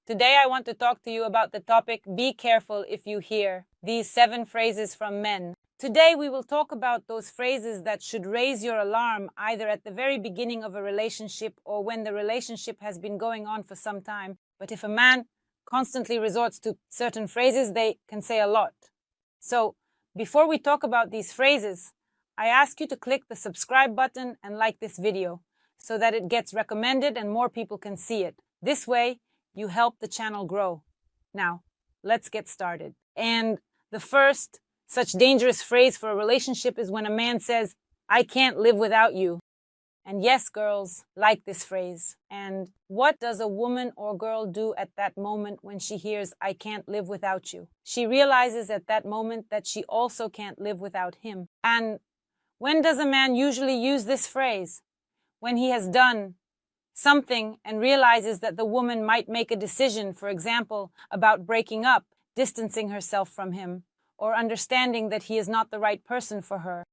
Today I want to talk to you about the topic, be careful if you hear these 7 phrases from men. Today we will talk about those phrases that should raise your alarm either at the very beginning of a relationship or when the relationship has been going on for some time. But if a man constantly resorts to certain phrases, they can say a lot. So before we talk about these phrases, I ask you to click the subscribe button and like this video so that it gets recommended and more people can see it. This way, you help the channel grow. Now, let's get started. And the first such dangerous phrase for a relationship is when a man says, I can't live without you. And yes, girls like this phrase. And what does a woman or girl do at that moment when she hears, I can't live without you? She realizes at that moment that she also can't live without him. And when does a man usually use this phrase? When he has done something and realizes that the woman might make a decision, for example, about breaking up, distancing herself from him, or understanding that he is not the right person for her.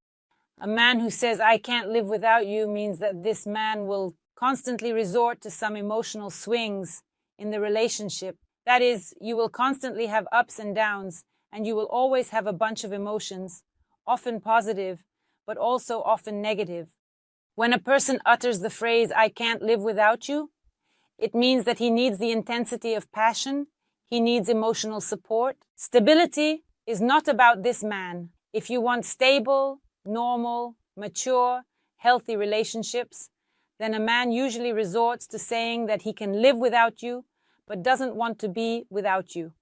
A man who says, I can't live without you, means that this man will constantly resort to some emotional swings in the relationship. That is, you will constantly have ups and downs, and you will always have a bunch of emotions, often positive, but also often negative. When a person utters the phrase, I can't live without you, it means that he needs the intensity of passion, he needs emotional support. Stability is not about this man. If you want stable, normal, mature, healthy relationships, then a man usually resorts to saying that he can live without you, but doesn't want to be without you.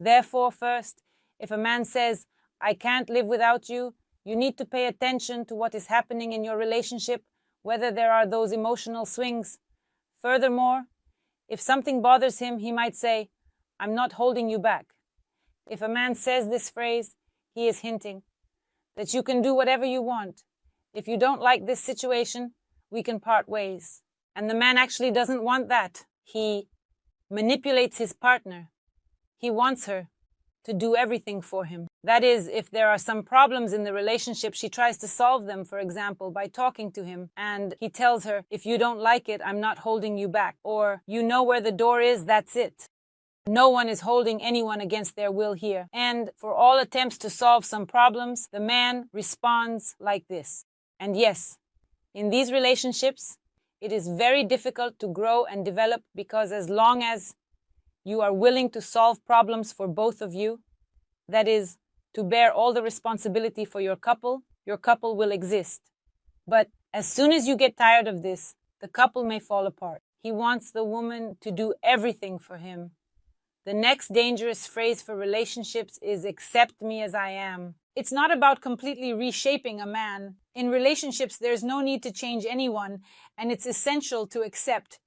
Therefore, first, if a man says, I can't live without you, you need to pay attention to what is happening in your relationship, whether there are those emotional swings. Furthermore, if something bothers him, he might say, I'm not holding you back. If a man says this phrase, he is hinting that you can do whatever you want. If you don't like this situation, we can part ways. And the man actually doesn't want that. He manipulates his partner. He wants her to do everything for him. That is, if there are some problems in the relationship, she tries to solve them, for example, by talking to him. And he tells her, if you don't like it, I'm not holding you back. Or, you know where the door is, that's it. No one is holding anyone against their will here. And for all attempts to solve some problems, the man responds like this. And yes, in these relationships, it is very difficult to grow and develop because as long as you are willing to solve problems for both of you, that is, to bear all the responsibility for your couple will exist. But as soon as you get tired of this, the couple may fall apart. He wants the woman to do everything for him. The next dangerous phrase for relationships is accept me as I am. It's not about completely reshaping a man. In relationships, there's no need to change anyone, and it's essential to accept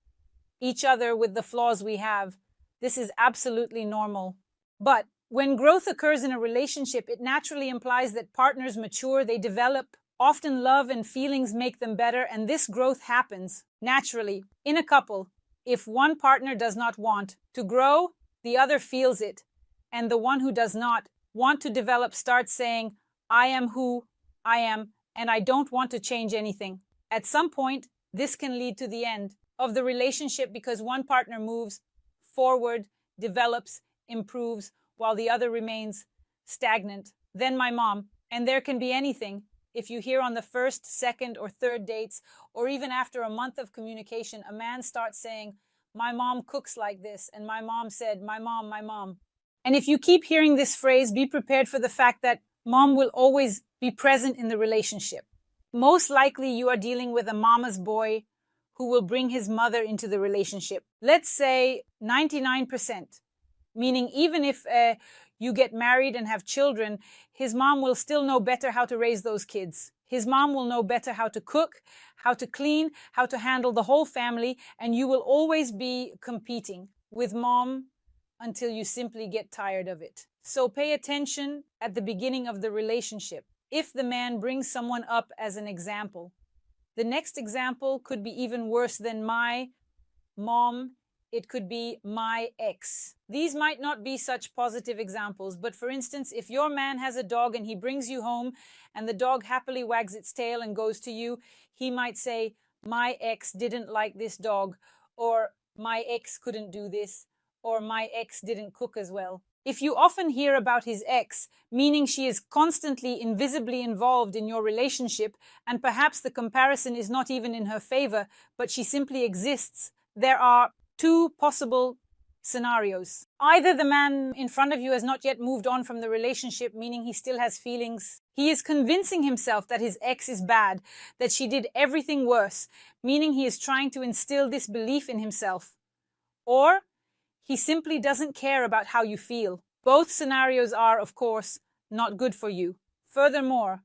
each other with the flaws we have. This is absolutely normal. But when growth occurs in a relationship, it naturally implies that partners mature, they develop. Often love and feelings make them better, and this growth happens naturally. In a couple, if one partner does not want to grow, the other feels it. And the one who does not want to develop starts saying, I am who I am, and I don't want to change anything. At some point, this can lead to the end of the relationship because one partner moves forward, develops, improves, while the other remains stagnant. Then my mom, and there can be anything. If you hear on the first, second, or third dates, or even after a month of communication, a man starts saying, my mom cooks like this, and my mom said, my mom, my mom. And if you keep hearing this phrase, be prepared for the fact that mom will always be present in the relationship. Most likely you are dealing with a mama's boy who will bring his mother into the relationship. Let's say 99%, meaning even if you get married and have children, his mom will still know better how to raise those kids. His mom will know better how to cook, how to clean, how to handle the whole family, and you will always be competing with mom until you simply get tired of it. So pay attention at the beginning of the relationship. If the man brings someone up as an example, the next example could be even worse than my mom. It could be my ex. These might not be such positive examples, but for instance, if your man has a dog and he brings you home and the dog happily wags its tail and goes to you, he might say, my ex didn't like this dog, or my ex couldn't do this, or my ex didn't cook as well. If you often hear about his ex, meaning she is constantly invisibly involved in your relationship, and perhaps the comparison is not even in her favor, but she simply exists, there are two possible scenarios. Either the man in front of you has not yet moved on from the relationship, meaning he still has feelings. He is convincing himself that his ex is bad, that she did everything worse, meaning he is trying to instill this belief in himself. Or he simply doesn't care about how you feel. Both scenarios are, of course, not good for you. Furthermore,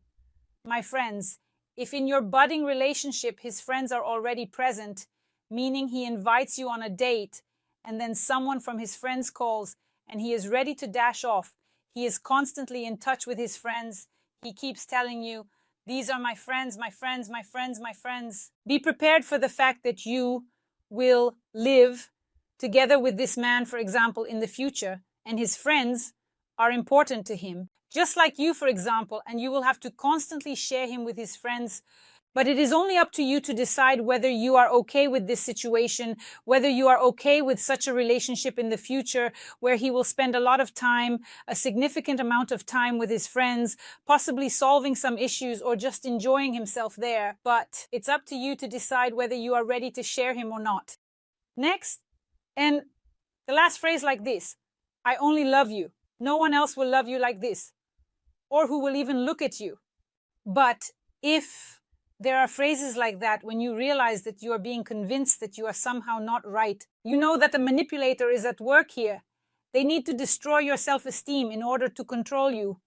my friends, if in your budding relationship his friends are already present, meaning he invites you on a date, and then someone from his friends calls and he is ready to dash off, he is constantly in touch with his friends, he keeps telling you, these are my friends, my friends, my friends, my friends. Be prepared for the fact that you will live together with this man, for example, in the future, and his friends are important to him. Just like you, for example, and you will have to constantly share him with his friends. But it is only up to you to decide whether you are okay with this situation, whether you are okay with such a relationship in the future where he will spend a lot of time, a significant amount of time with his friends, possibly solving some issues or just enjoying himself there. But it's up to you to decide whether you are ready to share him or not. Next, and the last phrase like this, I only love you. No one else will love you like this, or who will even look at you. But if there are phrases like that when you realize that you are being convinced that you are somehow not right, you know that the manipulator is at work here. They need to destroy your self-esteem in order to control you.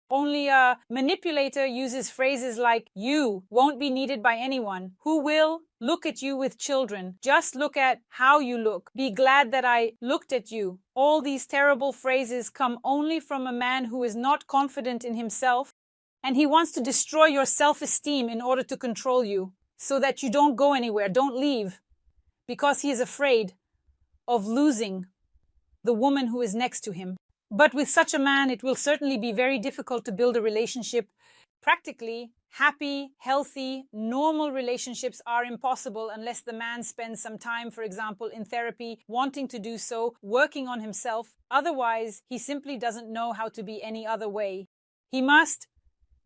Only a manipulator uses phrases like, you won't be needed by anyone. Who will? Look at you with children. Just look at how you look. Be glad that I looked at you. All these terrible phrases come only from a man who is not confident in himself, and he wants to destroy your self-esteem in order to control you, so that you don't go anywhere, don't leave, because he is afraid of losing the woman who is next to him. But with such a man, it will certainly be very difficult to build a relationship. Practically, happy, healthy, normal relationships are impossible unless the man spends some time, for example, in therapy, wanting to do so, working on himself. Otherwise, he simply doesn't know how to be any other way. He must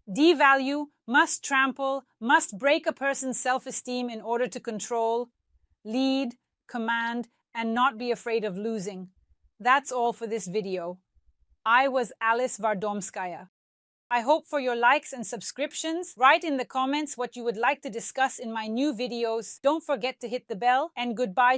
devalue, must trample, must break a person's self-esteem in order to control, lead, command, and not be afraid of losing. That's all for this video. I was Alice Vardomskaya. I hope for your likes and subscriptions. Write in the comments what you would like to discuss in my new videos. Don't forget to hit the bell, and goodbye.